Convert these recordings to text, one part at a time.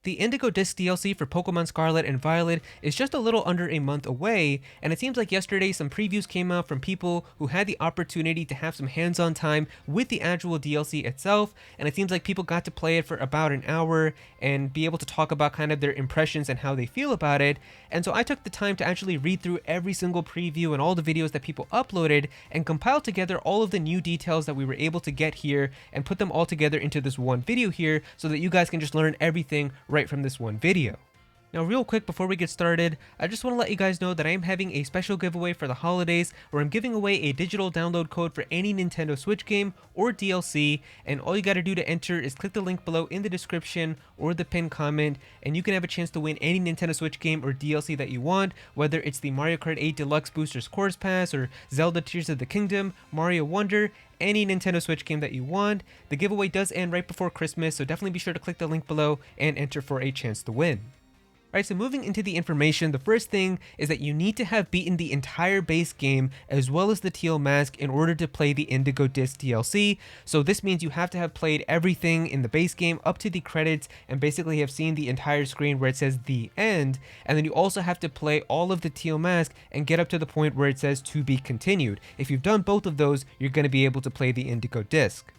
The Indigo Disk DLC for Pokemon Scarlet and Violet is just a little under a month away, and it seems like yesterday some previews came out from people who had the opportunity to have some hands-on time with the actual DLC itself, and it seems like people got to play it for about an hour and be able to talk about kind of their impressions and how they feel about it. And so I took the time to actually read through every single preview and all the videos that people uploaded and compile together all of the new details that we were able to get here and put them all together into this one video here so that you guys can just learn everything right from this one video. Now real quick before we get started, I just want to let you guys know that I am having a special giveaway for the holidays where I'm giving away a digital download code for any Nintendo Switch game or DLC, and all you gotta do to enter is click the link below in the description or the pinned comment, and you can have a chance to win any Nintendo Switch game or DLC that you want, whether it's the Mario Kart 8 Deluxe Boosters Course Pass or Zelda Tears of the Kingdom, Mario Wonder, any Nintendo Switch game that you want. The giveaway does end right before Christmas, so definitely be sure to click the link below and enter for a chance to win. Alright, so moving into the information, the first thing is that you need to have beaten the entire base game as well as the Teal Mask in order to play the Indigo Disk DLC. So this means you have to have played everything in the base game up to the credits and basically have seen the entire screen where it says the end, and then you also have to play all of the Teal Mask and get up to the point where it says to be continued. If you've done both of those, you're going to be able to play the Indigo Disk.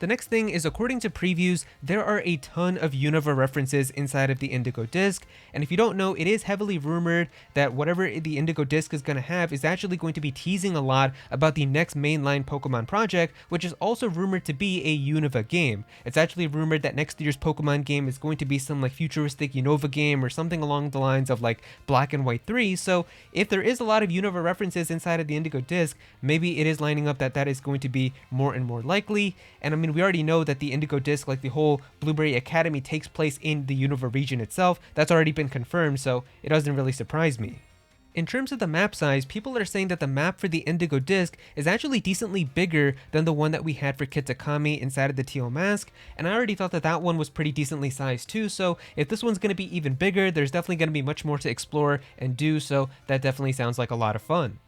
The next thing is, according to previews, there are a ton of Unova references inside of the Indigo Disk, and if you don't know, it is heavily rumored that whatever the Indigo Disk is going to have is actually going to be teasing a lot about the next mainline Pokemon project, which is also rumored to be a Unova game. It's actually rumored that next year's Pokemon game is going to be some like futuristic Unova game or something along the lines of like Black and White 3, so if there is a lot of Unova references inside of the Indigo Disk, maybe it is lining up that that is going to be more and more likely. And I mean, we already know that the Indigo Disk, like the whole Blueberry Academy, takes place in the Unova region itself. That's already been confirmed, so it doesn't really surprise me. In terms of the map size, people are saying that the map for the Indigo Disk is actually decently bigger than the one that we had for Kitakami inside of the Teal Mask, and I already thought that that one was pretty decently sized too, so if this one's going to be even bigger, there's definitely going to be much more to explore and do, so that definitely sounds like a lot of fun.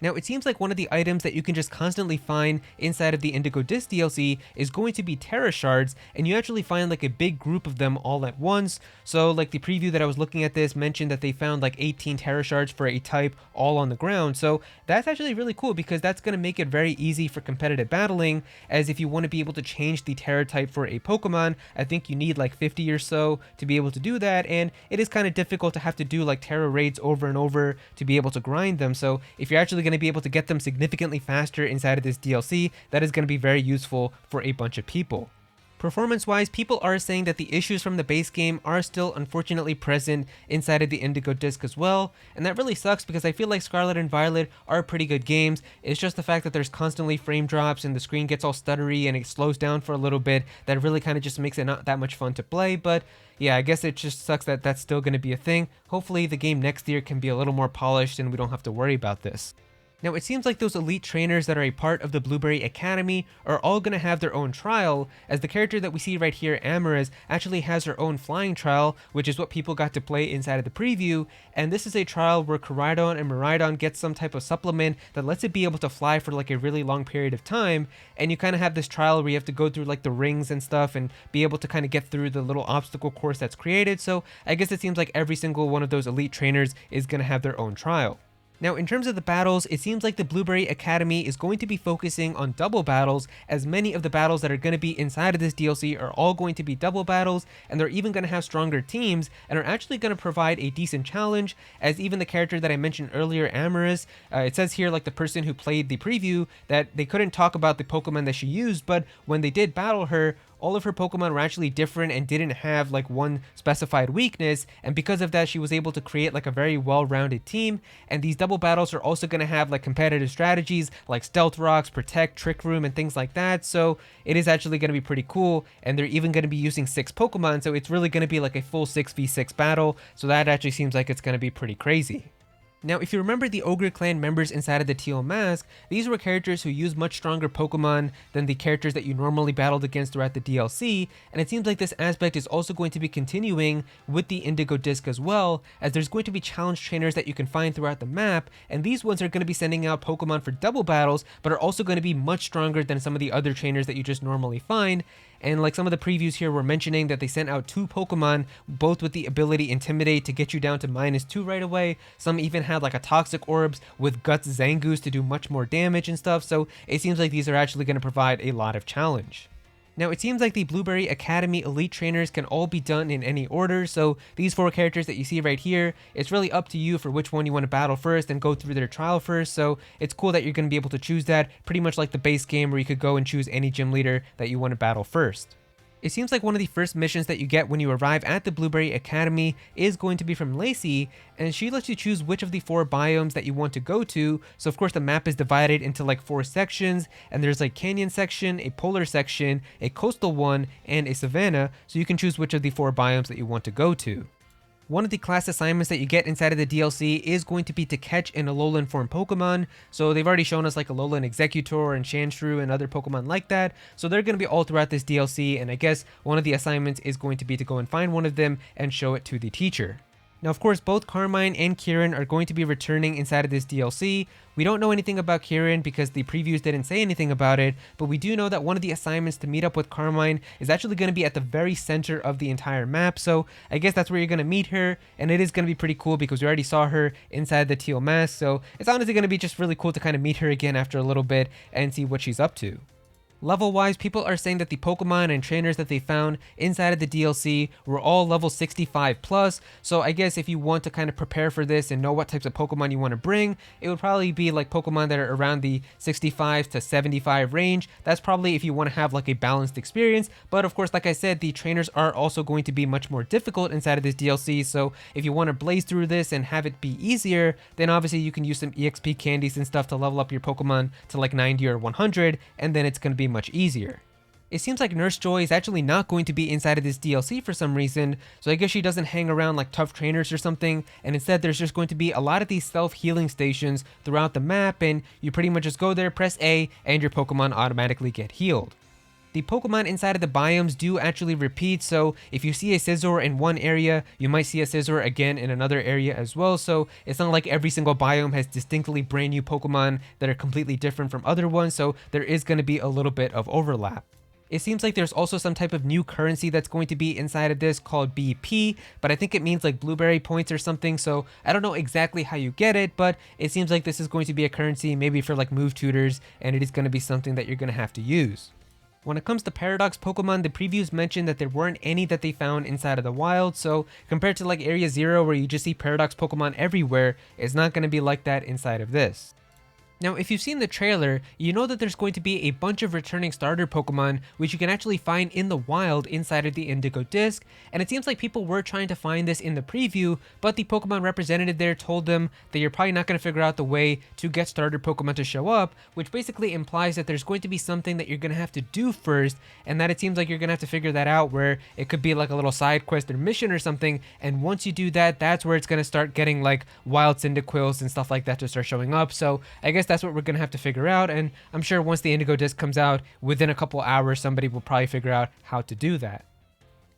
Now, it seems like one of the items that you can just constantly find inside of the Indigo Disk DLC is going to be Tera shards, and you actually find like a big group of them all at once. So like the preview that I was looking at this mentioned that they found like 18 Tera shards for a type all on the ground. So that's actually really cool because that's going to make it very easy for competitive battling, as if you want to be able to change the Tera type for a Pokemon, I think you need like 50 or so to be able to do that, and it is kind of difficult to have to do like Tera raids over and over to be able to grind them. So if you're actually going to be able to get them significantly faster inside of this DLC, that is going to be very useful for a bunch of people. Performance-wise, people are saying that the issues from the base game are still unfortunately present inside of the Indigo Disk as well, and that really sucks because I feel like Scarlet and Violet are pretty good games. It's just the fact that there's constantly frame drops and the screen gets all stuttery and it slows down for a little bit that really kind of just makes it not that much fun to play, but yeah, I guess it just sucks that that's still going to be a thing. Hopefully the game next year can be a little more polished and we don't have to worry about this. Now, it seems like those elite trainers that are a part of the Blueberry Academy are all going to have their own trial, as the character that we see right here, Amorous, actually has her own flying trial, which is what people got to play inside of the preview, and this is a trial where Koraidon and Miraidon get some type of supplement that lets it be able to fly for like a really long period of time, and you kind of have this trial where you have to go through like the rings and stuff and be able to kind of get through the little obstacle course that's created, so I guess it seems like every single one of those elite trainers is going to have their own trial. Now, in terms of the battles, it seems like the Blueberry Academy is going to be focusing on double battles, as many of the battles that are going to be inside of this DLC are all going to be double battles, and they're even going to have stronger teams, and are actually going to provide a decent challenge, as even the character that I mentioned earlier, Amorous, it says here, like the person who played the preview, that they couldn't talk about the Pokemon that she used, but when they did battle her, all of her Pokemon were actually different and didn't have like one specified weakness, and because of that she was able to create like a very well-rounded team. And these double battles are also going to have like competitive strategies like Stealth Rocks, Protect, Trick Room, and things like that, so it is actually going to be pretty cool. And they're even going to be using 6 Pokemon, so it's really going to be like a full 6v6 battle, so that actually seems like it's going to be pretty crazy. Now, if you remember the Ogre Clan members inside of the Teal Mask, these were characters who used much stronger Pokemon than the characters that you normally battled against throughout the DLC, and it seems like this aspect is also going to be continuing with the Indigo Disk as well, as there's going to be challenge trainers that you can find throughout the map, and these ones are going to be sending out Pokemon for double battles, but are also going to be much stronger than some of the other trainers that you just normally find. and like some of the previews here were mentioning that they sent out 2 Pokemon, both with the ability Intimidate to get you down to -2 right away. Some even had like a Toxic Orbs with Guts Zangoose to do much more damage and stuff, so it seems like these are actually going to provide a lot of challenge. Now, it seems like the Blueberry Academy Elite Trainers can all be done in any order, so these 4 characters that you see right here, it's really up to you for which one you want to battle first and go through their trial first, so it's cool that you're going to be able to choose that, pretty much like the base game where you could go and choose any gym leader that you want to battle first. It seems like one of the first missions that you get when you arrive at the Blueberry Academy is going to be from Lacey, and she lets you choose which of the 4 biomes that you want to go to. So of course the map is divided into like 4 sections, and there's like canyon section, a polar section, a coastal one, and a savanna, so you can choose which of the 4 biomes that you want to go to. One of the class assignments that you get inside of the DLC is going to be to catch an Alolan form Pokemon. So they've already shown us like Alolan Executor and Sandshrew and other Pokemon like that. So they're going to be all throughout this DLC, and I guess one of the assignments is going to be to go and find one of them and show it to the teacher. Now, of course, both Carmine and Kieran are going to be returning inside of this DLC. We don't know anything about Kieran because the previews didn't say anything about it, but we do know that one of the assignments to meet up with Carmine is actually going to be at the very center of the entire map, so I guess that's where you're going to meet her, and it is going to be pretty cool because we already saw her inside the Teal Mask, so it's honestly going to be just really cool to kind of meet her again after a little bit and see what she's up to. Level-wise, people are saying that the Pokemon and trainers that they found inside of the DLC were all level 65 plus, so I guess if you want to kind of prepare for this and know what types of Pokemon you want to bring, it would probably be like Pokemon that are around the 65 to 75 range. That's probably if you want to have like a balanced experience, but of course, like I said, the trainers are also going to be much more difficult inside of this DLC, so if you want to blaze through this and have it be easier, then obviously you can use some EXP candies and stuff to level up your Pokemon to like 90 or 100, and then it's going to be much easier. It seems like Nurse Joy is actually not going to be inside of this DLC for some reason, so I guess she doesn't hang around like tough trainers or something, and instead there's just going to be a lot of these self-healing stations throughout the map, and you pretty much just go there, press A, and your Pokemon automatically get healed. The Pokemon inside of the biomes do actually repeat, so if you see a Scizor in one area, you might see a Scizor again in another area as well, so it's not like every single biome has distinctly brand new Pokemon that are completely different from other ones, so there is going to be a little bit of overlap. It seems like there's also some type of new currency that's going to be inside of this called BP, but I think it means like blueberry points or something, so I don't know exactly how you get it, but it seems like this is going to be a currency maybe for like move tutors, and it is going to be something that you're going to have to use. When it comes to Paradox Pokemon, the previews mentioned that there weren't any that they found inside of the wild, so compared to like Area 0 where you just see Paradox Pokemon everywhere, it's not going to be like that inside of this. Now, if you've seen the trailer, you know that there's going to be a bunch of returning starter Pokemon, which you can actually find in the wild inside of the Indigo Disk, and it seems like people were trying to find this in the preview, but the Pokemon representative there told them that you're probably not going to figure out the way to get starter Pokemon to show up, which basically implies that there's going to be something that you're going to have to do first, and that it seems like you're going to have to figure that out, where it could be like a little side quest or mission or something, and once you do that, that's where it's going to start getting like wild Cyndaquils and stuff like that to start showing up, so I guess that's what we're going to have to figure out, and I'm sure once the Indigo Disk comes out, within a couple hours, somebody will probably figure out how to do that.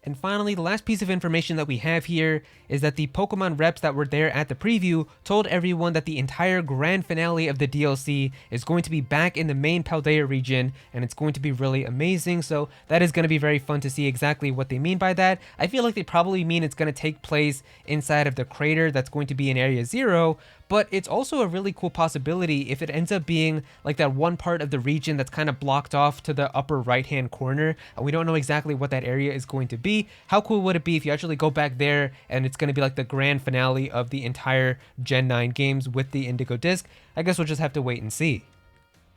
And finally, the last piece of information that we have here is that the Pokemon reps that were there at the preview told everyone that the entire grand finale of the DLC is going to be back in the main Paldea region, and it's going to be really amazing, so that is going to be very fun to see exactly what they mean by that. I feel like they probably mean it's going to take place inside of the crater that's going to be in Area 0, but it's also a really cool possibility if it ends up being like that one part of the region that's kind of blocked off to the upper right hand corner, and we don't know exactly what that area is going to be. How cool would it be if you actually go back there and it's going to be like the grand finale of the entire Gen 9 games with the Indigo Disk? I guess we'll just have to wait and see.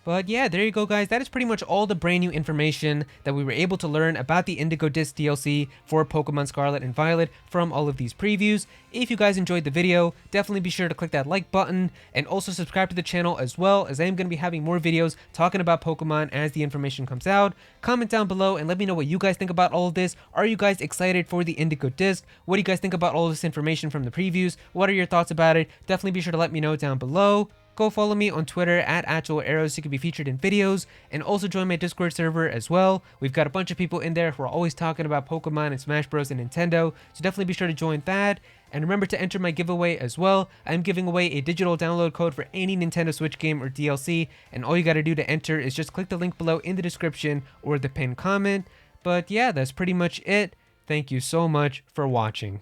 But yeah, there you go guys, that is pretty much all the brand new information that we were able to learn about the Indigo Disk DLC for Pokemon Scarlet and Violet from all of these previews. If you guys enjoyed the video, definitely be sure to click that like button and also subscribe to the channel as well, as I am going to be having more videos talking about Pokemon as the information comes out. Comment down below and let me know what you guys think about all of this. Are you guys excited for the Indigo Disk? What do you guys think about all of this information from the previews? What are your thoughts about it? Definitely be sure to let me know down below. Go follow me on Twitter at @Aero so you can be featured in videos, and also join my Discord server as well. We've got a bunch of people in there who are always talking about Pokemon and Smash Bros and Nintendo, so definitely be sure to join that. And remember to enter my giveaway as well. I'm giving away a digital download code for any Nintendo Switch game or DLC, and all you gotta do to enter is just click the link below in the description or the pinned comment. But yeah, that's pretty much it. Thank you so much for watching.